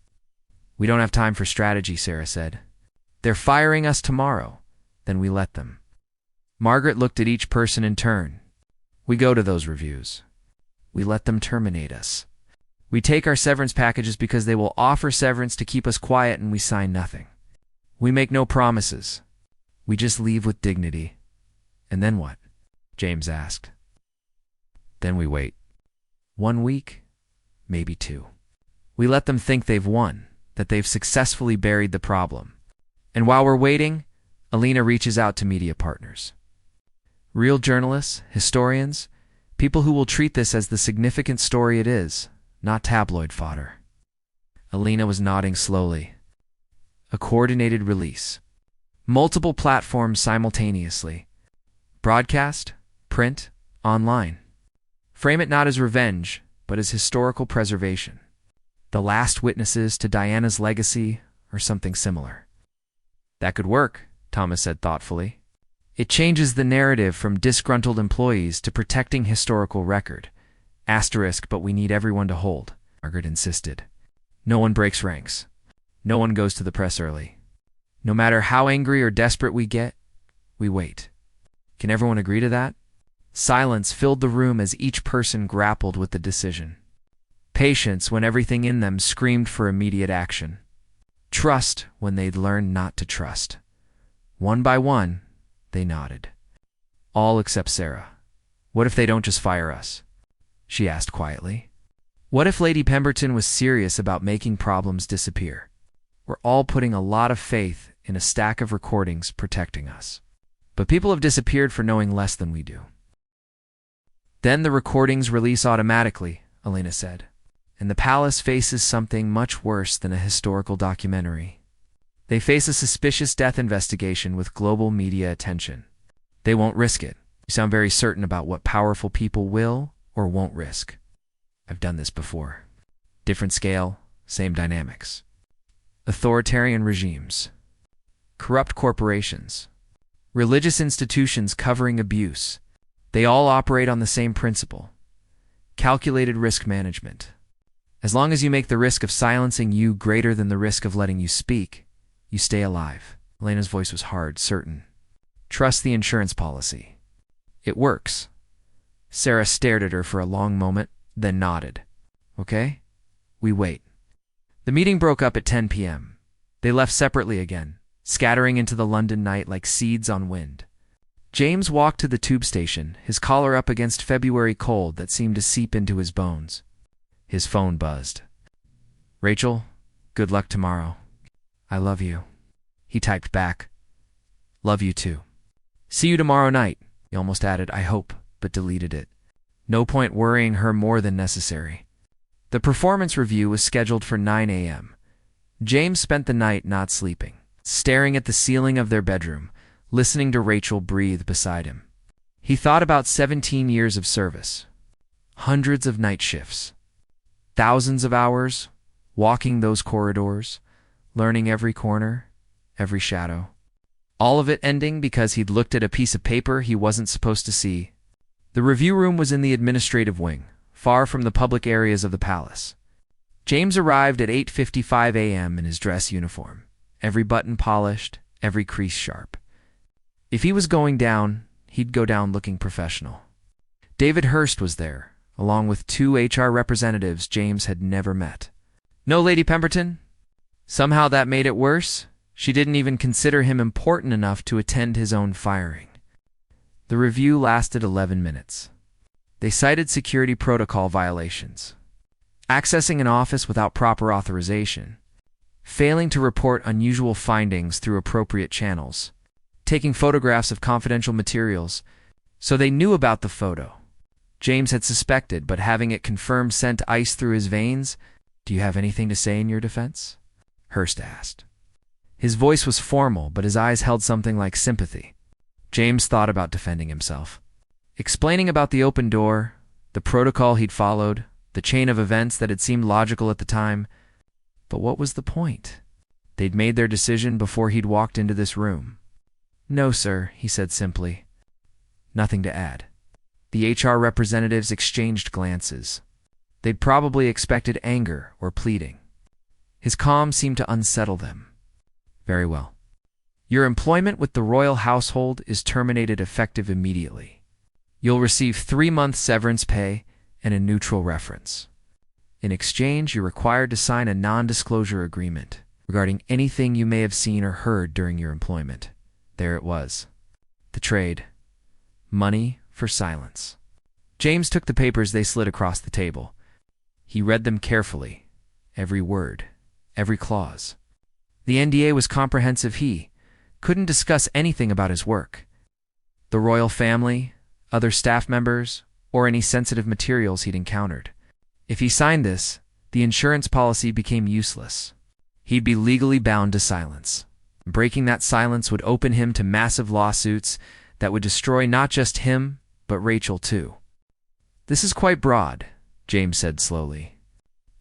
We don't have time for strategy, Sarah said. They're firing us tomorrow. Then we let them. Margaret looked at each person in turn. We go to those reviews. We let them terminate us. We take our severance packages because they will offer severance to keep us quiet, and we sign nothing. We make no promises. We just leave with dignity. And then what? James asked. Then we wait. 1 week, maybe 2. We let them think they've won, that they've successfully buried the problem. And while we're waiting, Alina reaches out to media partners. Real journalists, historians, people who will treat this as the significant story it is, not tabloid fodder. Alina was nodding slowly. A coordinated release. Multiple platforms simultaneously. Broadcast, print, online. Frame it not as revenge, but as historical preservation. The last witnesses to Diana's legacy or something similar. That could work, Thomas said thoughtfully. It changes the narrative from disgruntled employees to protecting historical record. Asterisk, but we need everyone to hold, Margaret insisted. No one breaks ranks. No one goes to the press early. No matter how angry or desperate we get, we wait. Can everyone agree to that? Silence filled the room as each person grappled with the decision. Patience when everything in them screamed for immediate action. Trust when they'd learned not to trust. One by one, they nodded. All except Sarah. What if they don't just fire us? She asked quietly. What if Lady Pemberton was serious about making problems disappear? We're all putting a lot of faith in a stack of recordings protecting us. But people have disappeared for knowing less than we do. Then the recordings release automatically, Elena said. And the palace faces something much worse than a historical documentary. They face a suspicious death investigation with global media attention. They won't risk it. You sound very certain about what powerful people will or won't risk. I've done this before. Different scale, same dynamics. Authoritarian regimes. Corrupt corporations. Religious institutions covering abuse. They all operate on the same principle. Calculated risk management. As long as you make the risk of silencing you greater than the risk of letting you speak, you stay alive. Elena's voice was hard, certain. Trust the insurance policy. It works. Sarah stared at her for a long moment, then nodded. Okay? We wait. The meeting broke up at 10 p.m. They left separately again, scattering into the London night like seeds on wind. James walked to the tube station, his collar up against February cold that seemed to seep into his bones. His phone buzzed. Rachel, good luck tomorrow. I love you. He typed back. Love you too. See you tomorrow night. He almost added, I hope, but deleted it. No point worrying her more than necessary. The performance review was scheduled for 9 a.m. James spent the night not sleeping, staring at the ceiling of their bedroom, listening to Rachel breathe beside him. He thought about 17 years of service. Hundreds of night shifts. Thousands of hours, walking those corridors, learning every corner, every shadow. All of it ending because he'd looked at a piece of paper he wasn't supposed to see. The review room was in the administrative wing, far from the public areas of the palace. James arrived at 8:55 a.m. in his dress uniform, every button polished, every crease sharp. If he was going down, he'd go down looking professional. David Hurst was there, along with 2 HR representatives James had never met. No Lady Pemberton? Somehow that made it worse. She didn't even consider him important enough to attend his own firing. The review lasted 11 minutes. They cited security protocol violations. Accessing an office without proper authorization. Failing to report unusual findings through appropriate channels. Taking photographs of confidential materials. So they knew about the photo. James had suspected, but having it confirmed sent ice through his veins. Do you have anything to say in your defense? Hurst asked. His voice was formal, but his eyes held something like sympathy. James thought about defending himself. Explaining about the open door, the protocol he'd followed, the chain of events that had seemed logical at the time. But what was the point? They'd made their decision before he'd walked into this room. No, sir, he said simply. Nothing to add. The HR representatives exchanged glances. They'd probably expected anger or pleading. His calm seemed to unsettle them. Very well. Your employment with the royal household is terminated effective immediately. You'll receive 3 months severance pay and a neutral reference. In exchange, you're required to sign a non-disclosure agreement regarding anything you may have seen or heard during your employment. There it was. The trade. Money for silence. James took the papers they slid across the table. He read them carefully, every word, every clause. The NDA was comprehensive. He couldn't discuss anything about his work, the royal family, other staff members, or any sensitive materials he'd encountered. If he signed this, the insurance policy became useless. He'd be legally bound to silence. Breaking that silence would open him to massive lawsuits that would destroy not just him, but Rachel too. This is quite broad, James said slowly.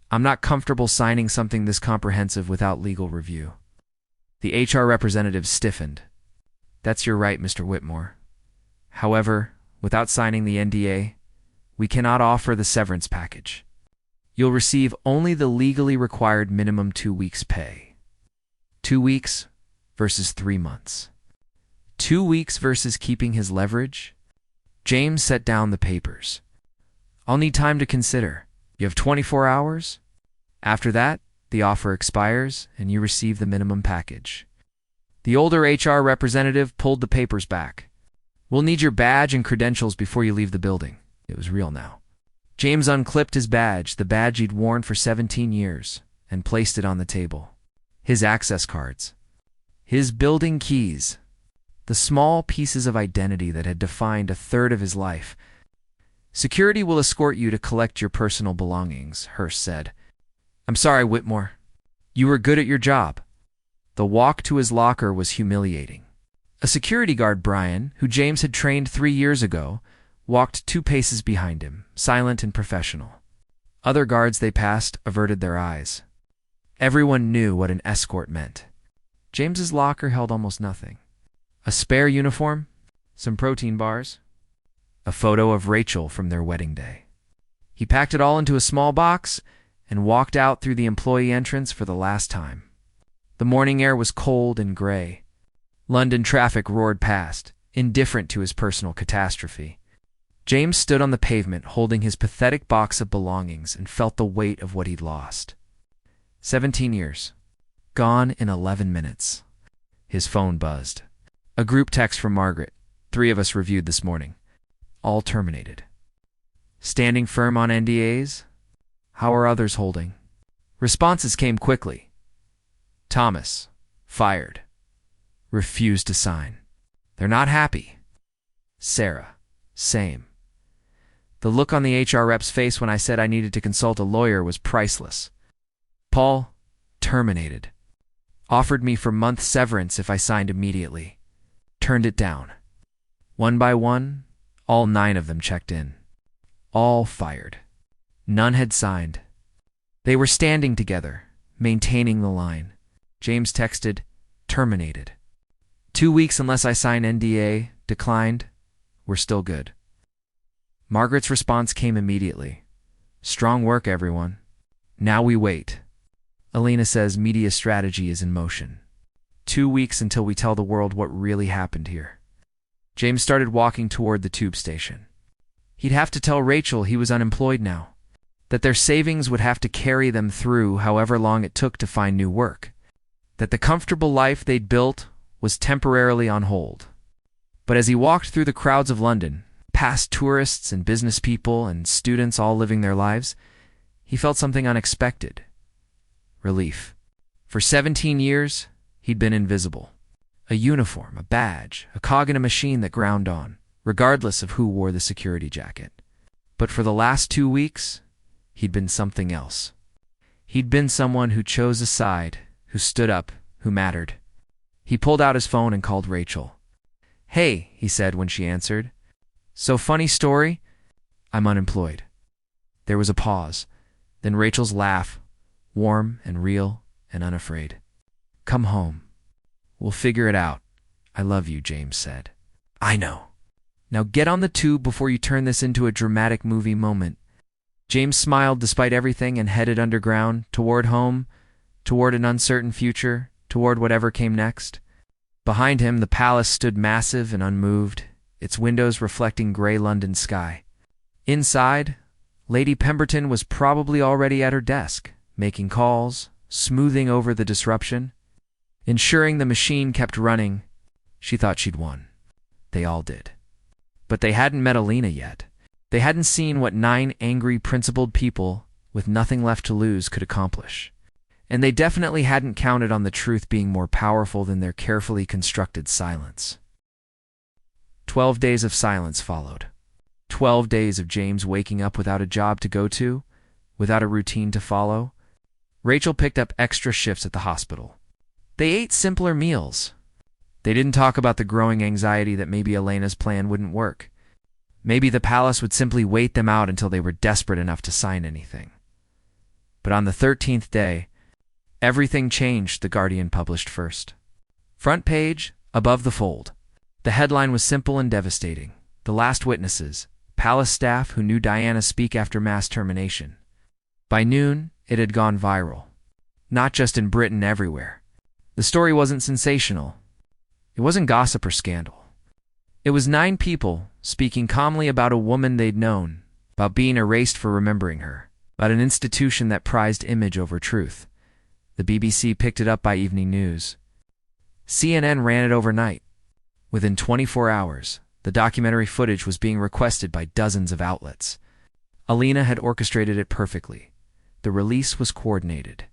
I'm not comfortable signing something this comprehensive without legal review. The HR representative stiffened. That's your right, Mr. Whitmore. However, without signing the NDA, we cannot offer the severance package. You'll receive only the legally required minimum 2 weeks' pay. 2 weeks versus 3 months. 2 weeks versus keeping his leverage? James set down the papers. I'll need time to consider. You have 24 hours? After that, the offer expires and you receive the minimum package. The older HR representative pulled the papers back. We'll need your badge and credentials before you leave the building. It was real now. James unclipped his badge, the badge he'd worn for 17 years, and placed it on the table. His access cards. His building keys. The small pieces of identity that had defined a third of his life. Security will escort you to collect your personal belongings, Hurst said. I'm sorry, Whitmore. You were good at your job. The walk to his locker was humiliating. A security guard, Brian, who James had trained 3 years ago, walked 2 paces behind him, silent and professional. Other guards they passed averted their eyes. Everyone knew what an escort meant. James's locker held almost nothing. A spare uniform, some protein bars, a photo of Rachel from their wedding day. He packed it all into a small box and walked out through the employee entrance for the last time. The morning air was cold and gray. London traffic roared past, indifferent to his personal catastrophe. James stood on the pavement holding his pathetic box of belongings and felt the weight of what he'd lost. 17 years. Gone in 11 minutes. His phone buzzed. A group text from Margaret. 3 of us reviewed this morning. All terminated. Standing firm on NDAs? How are others holding? Responses came quickly. Thomas, fired. Refused to sign. They're not happy. Sarah, same. The look on the HR rep's face when I said I needed to consult a lawyer was priceless. Paul, terminated. Offered me for month severance if I signed immediately. Turned it down. One by one, all 9 of them checked in. All fired. None had signed. They were standing together, maintaining the line. James texted, terminated. 2 weeks unless I sign NDA, declined. We're still good. Margaret's response came immediately. Strong work, everyone. Now we wait. Alina says media strategy is in motion. 2 weeks until we tell the world what really happened here. James started walking toward the tube station. He'd have to tell Rachel he was unemployed now, that their savings would have to carry them through however long it took to find new work, that the comfortable life they'd built was temporarily on hold. But as he walked through the crowds of London, past tourists and business people and students all living their lives, he felt something unexpected. Relief. For 17 years, he'd been invisible. A uniform, a badge, a cog in a machine that ground on, regardless of who wore the security jacket. But for the last 2 weeks, he'd been something else. He'd been someone who chose a side, who stood up, who mattered. He pulled out his phone and called Rachel. Hey, he said when she answered. So funny story? I'm unemployed. There was a pause, then Rachel's laugh, warm and real and unafraid. Come home. We'll figure it out. I love you, James said. I know. Now get on the tube before you turn this into a dramatic movie moment. James smiled despite everything and headed underground, toward home, toward an uncertain future, toward whatever came next. Behind him, the palace stood massive and unmoved, its windows reflecting gray London sky. Inside, Lady Pemberton was probably already at her desk, making calls, smoothing over the disruption, ensuring the machine kept running. She thought she'd won. They all did. But they hadn't met Alina yet. They hadn't seen what 9 angry, principled people with nothing left to lose could accomplish. And they definitely hadn't counted on the truth being more powerful than their carefully constructed silence. 12 days of silence followed. 12 days of James waking up without a job to go to, without a routine to follow. Rachel picked up extra shifts at the hospital. They ate simpler meals. They didn't talk about the growing anxiety that maybe Elena's plan wouldn't work. Maybe the palace would simply wait them out until they were desperate enough to sign anything. But on the 13th day, everything changed, the Guardian published first. Front page, above the fold. The headline was simple and devastating. The last witnesses, palace staff who knew Diana speak after mass termination. By noon, it had gone viral. Not just in Britain, everywhere. The story wasn't sensational. It wasn't gossip or scandal. It was 9 people speaking calmly about a woman they'd known, about being erased for remembering her, about an institution that prized image over truth. The BBC picked it up by evening news. CNN ran it overnight. Within 24 hours, the documentary footage was being requested by dozens of outlets. Alina had orchestrated it perfectly. The release was coordinated.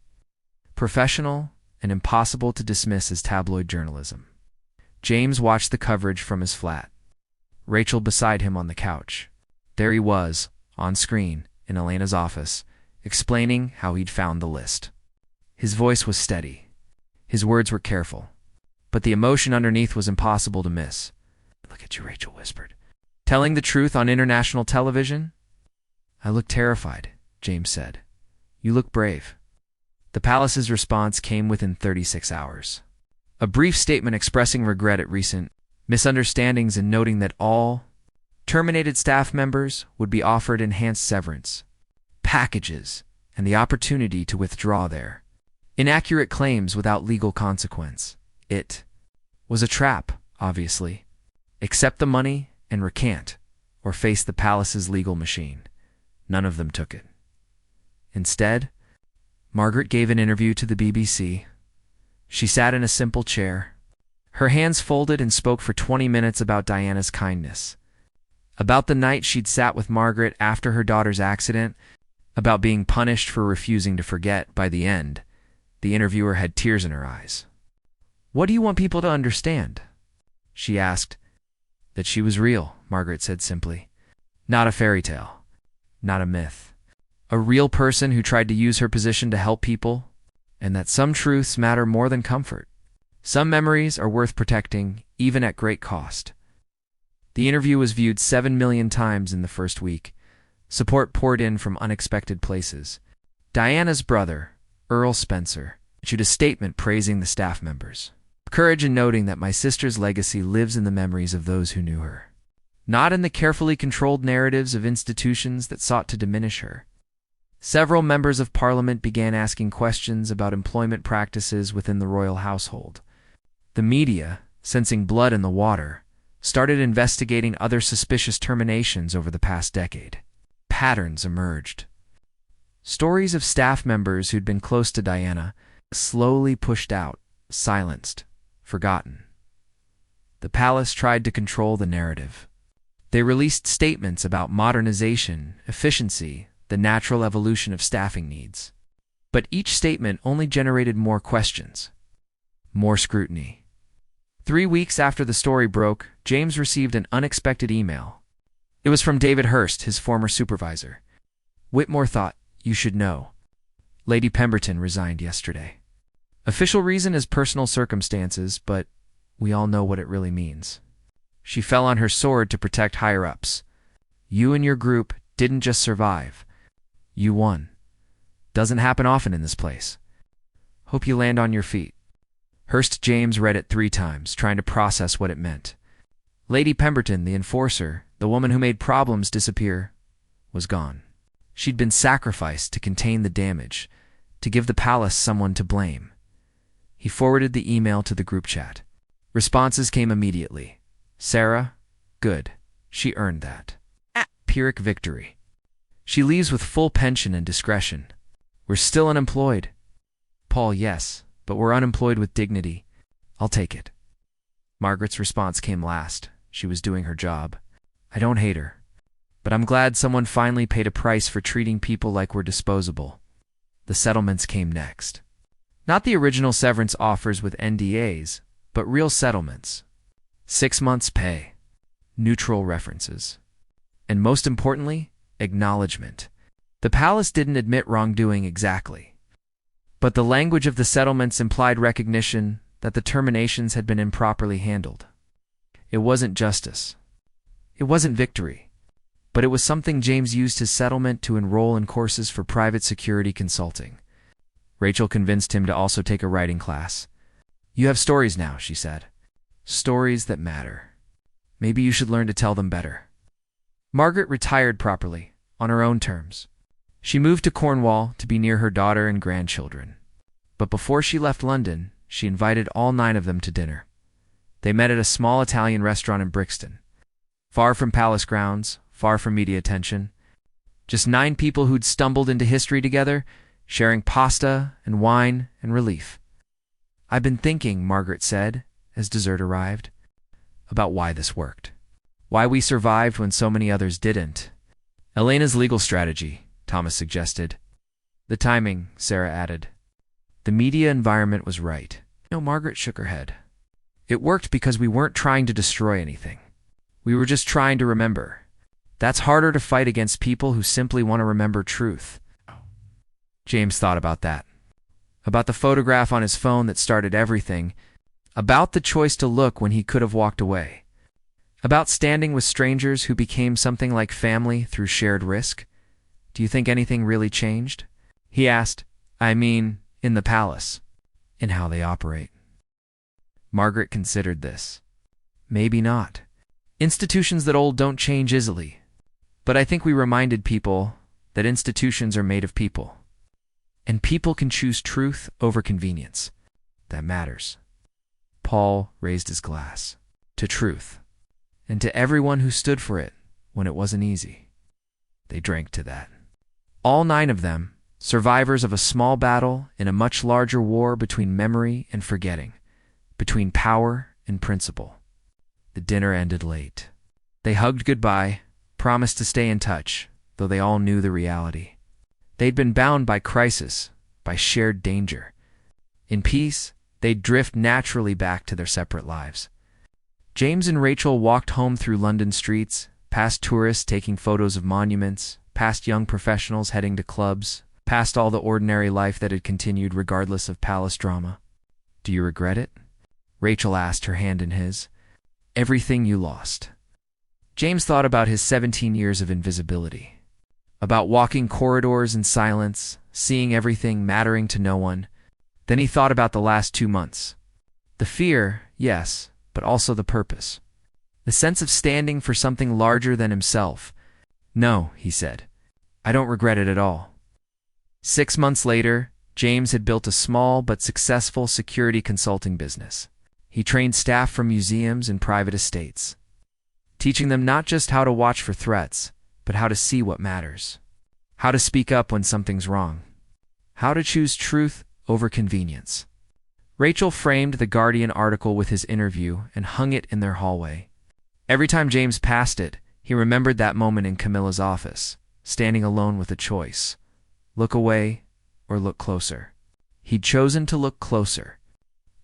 Professional and impossible to dismiss as tabloid journalism. James watched the coverage from his flat. Rachel beside him on the couch. There he was, on screen, in Elena's office, explaining how he'd found the list. His voice was steady. His words were careful. But the emotion underneath was impossible to miss. "Look at you," Rachel whispered. "Telling the truth on international television?" "I look terrified," James said. "You look brave." The palace's response came within 36 hours. A brief statement expressing regret at recent misunderstandings and noting that all terminated staff members would be offered enhanced severance packages and the opportunity to withdraw their inaccurate claims without legal consequence. It was a trap, obviously. Accept the money and recant, or face the palace's legal machine. None of them took it. Instead, Margaret gave an interview to the BBC. She sat in a simple chair, her hands folded, and spoke for 20 minutes about Diana's kindness, about the night she'd sat with Margaret after her daughter's accident, about being punished for refusing to forget. By the end, the interviewer had tears in her eyes. "What do you want people to understand?" she asked. "That she was real," Margaret said simply. "Not a fairy tale. Not a myth. A real person who tried to use her position to help people, and that some truths matter more than comfort. Some memories are worth protecting, even at great cost." The interview was viewed 7 million times in the first week. Support poured in from unexpected places. Diana's brother, Earl Spencer, issued a statement praising the staff members. "Courage in noting that my sister's legacy lives in the memories of those who knew her, not in the carefully controlled narratives of institutions that sought to diminish her." Several members of Parliament began asking questions about employment practices within the royal household. The media, sensing blood in the water, started investigating other suspicious terminations over the past decade. Patterns emerged. Stories of staff members who'd been close to Diana, slowly pushed out, silenced, forgotten. The palace tried to control the narrative. They released statements about modernization, efficiency, the natural evolution of staffing needs. But each statement only generated more questions, more scrutiny. 3 weeks after the story broke, James received an unexpected email. It was from David Hurst, his former supervisor. "Whitmore thought you should know. Lady Pemberton resigned yesterday. Official reason is personal circumstances, but we all know what it really means. She fell on her sword to protect higher-ups. You and your group didn't just survive. You won. Doesn't happen often in this place. Hope you land on your feet." Hurst James read it 3 times, trying to process what it meant. Lady Pemberton, the enforcer, the woman who made problems disappear, was gone. She'd been sacrificed to contain the damage, to give the palace someone to blame. He forwarded the email to the group chat. Responses came immediately. "Sarah, good. She earned that. Pyrrhic victory. She leaves with full pension and discretion. We're still unemployed. Paul, yes, but we're unemployed with dignity. I'll take it." Margaret's response came last. She was doing her job. "I don't hate her, but I'm glad someone finally paid a price for treating people like we're disposable." The settlements came next. Not the original severance offers with NDAs, but real settlements. 6 months' pay, neutral references, and most importantly, acknowledgement. The palace didn't admit wrongdoing exactly, but the language of the settlements implied recognition that the terminations had been improperly handled. It wasn't justice. It wasn't victory. but it was something James used his settlement to enroll in courses for private security consulting. Rachel convinced him to also take a writing class. "You have stories now," she said. "Stories that matter. Maybe you should learn to tell them better." Margaret retired properly, on her own terms. She moved to Cornwall to be near her daughter and grandchildren. But before she left London, she invited all 9 of them to dinner. They met at a small Italian restaurant in Brixton. Far from palace grounds, far from media attention. Just 9 people who'd stumbled into history together, sharing pasta and wine and relief. "I've been thinking," Margaret said, as dessert arrived, "about why this worked. Why we survived when so many others didn't." "Elena's legal strategy," Thomas suggested. "The timing," Sarah added. "The media environment was right." No, Margaret shook her head. "It worked because we weren't trying to destroy anything. We were just trying to remember. That's harder to fight against people who simply want to remember truth." James thought about that. About the photograph on his phone that started everything. About the choice to look when he could have walked away. About standing with strangers who became something like family through shared risk. "Do you think anything really changed?" he asked. "I mean, in the palace, in how they operate." Margaret considered this. "Maybe not. Institutions that old don't change easily. But I think we reminded people that institutions are made of people. And people can choose truth over convenience. That matters." Paul raised his glass. "To truth. And to everyone who stood for it when it wasn't easy." They drank to that. All 9 of them, survivors of a small battle in a much larger war between memory and forgetting, between power and principle. The dinner ended late. They hugged goodbye, promised to stay in touch, though they all knew the reality. They'd been bound by crisis, by shared danger. In peace, they'd drift naturally back to their separate lives. James and Rachel walked home through London streets, past tourists taking photos of monuments, past young professionals heading to clubs, past all the ordinary life that had continued regardless of palace drama. "Do you regret it?" Rachel asked, her hand in his. "Everything you lost." James thought about his 17 years of invisibility. About walking corridors in silence, seeing everything, mattering to no one. Then he thought about the last 2 months. The fear, yes, but also the purpose. The sense of standing for something larger than himself. "No," he said. "I don't regret it at all." 6 months later, James had built a small but successful security consulting business. He trained staff from museums and private estates, teaching them not just how to watch for threats, but how to see what matters. How to speak up when something's wrong. How to choose truth over convenience. Rachel framed the Guardian article with his interview and hung it in their hallway. Every time James passed it, he remembered that moment in Camilla's office, standing alone with a choice. Look away or look closer. He'd chosen to look closer,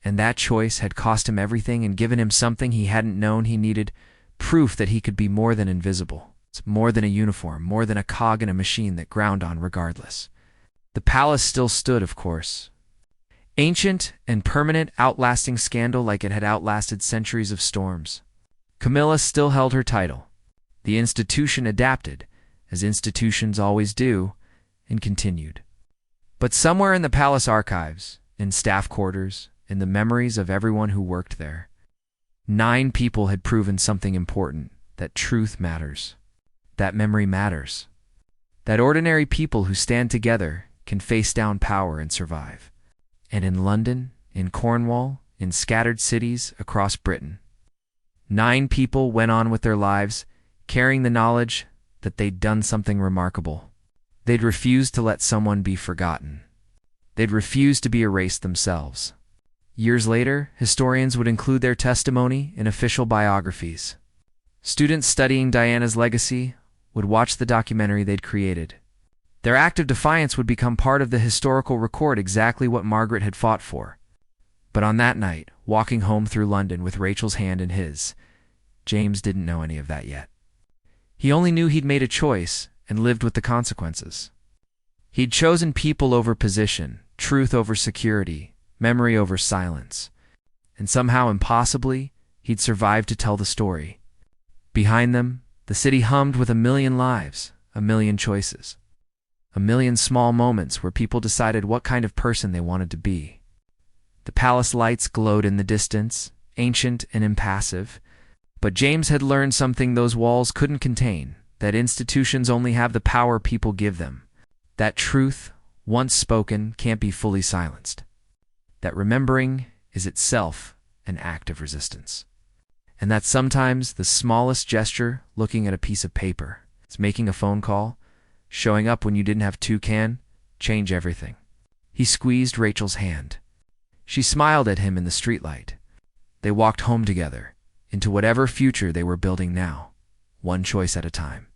and that choice had cost him everything and given him something he hadn't known he needed, proof that he could be more than invisible. It's more than a uniform, more than a cog in a machine that ground on regardless. The palace still stood, of course. Ancient and permanent, outlasting scandal like it had outlasted centuries of storms. Camilla still held her title. The institution adapted, as institutions always do, and continued. But somewhere in the palace archives, in staff quarters, in the memories of everyone who worked there, 9 people had proven something important, that truth matters. That memory matters. That ordinary people who stand together can face down power and survive. And in London, in Cornwall, in scattered cities across Britain, 9 people went on with their lives, carrying the knowledge that they'd done something remarkable. They'd refused to let someone be forgotten. They'd refused to be erased themselves. Years later, historians would include their testimony in official biographies. Students studying Diana's legacy would watch the documentary they'd created. Their act of defiance would become part of the historical record, exactly what Margaret had fought for. But on that night, walking home through London with Rachel's hand in his, James didn't know any of that yet. He only knew he'd made a choice and lived with the consequences. He'd chosen people over position, truth over security, memory over silence. And somehow, impossibly, he'd survived to tell the story. Behind them, The city hummed with a million lives, a million choices, a million small moments where people decided what kind of person they wanted to be. The palace lights glowed in the distance, ancient and impassive, but James had learned something those walls couldn't contain, that institutions only have the power people give them, that truth, once spoken, can't be fully silenced, that remembering is itself an act of resistance, and that sometimes the smallest gesture, looking at a piece of paper, making a phone call, showing up when you didn't have to, can change everything. He squeezed Rachel's hand. She smiled at him in the streetlight. They walked home together, into whatever future they were building now, one choice at a time.